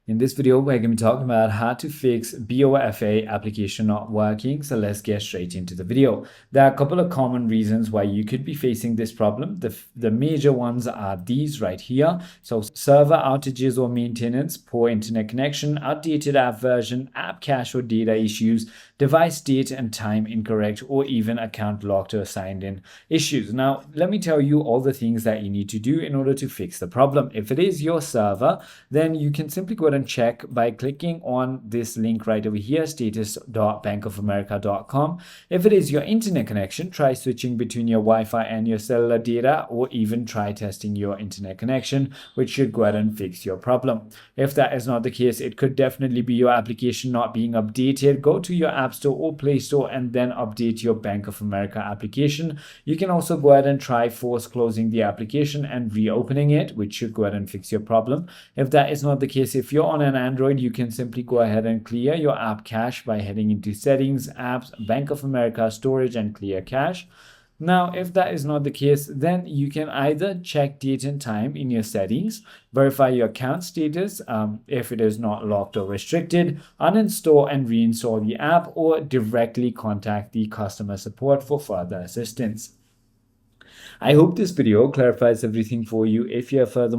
In this video, we're going to be talking about how to fix BofA application not working. So let's get straight into the video. There are a couple of common reasons why you could be facing this problem. The major ones are these right here. So server outages or maintenance, poor internet connection, outdated app version, app cache or data issues, device date and time incorrect, or even account locked or signed in issues. Now, let me tell you all the things that you need to do in order to fix the problem. If it is your server, then you can simply go ahead and check by clicking on this link right over here, status.bankofamerica.com. If it is your internet connection, try switching between your Wi-Fi and your cellular data, or even try testing your internet connection, which should go ahead and fix your problem. If that is not the case, it could definitely be your application not being updated. Go to your App Store or Play Store and then update your Bank of America application. You can also go ahead and try force closing the application and reopening it, which should go ahead and fix your problem. If that is not the case, if you're on an Android, you can simply go ahead and clear your app cache by heading into Settings, Apps, Bank of America, Storage, and Clear Cache. Now, if that is not the case, then you can either check date and time in your settings, verify your account status if it is not locked or restricted, uninstall and reinstall the app, or directly contact the customer support for further assistance. I hope this video clarifies everything for you. If you have further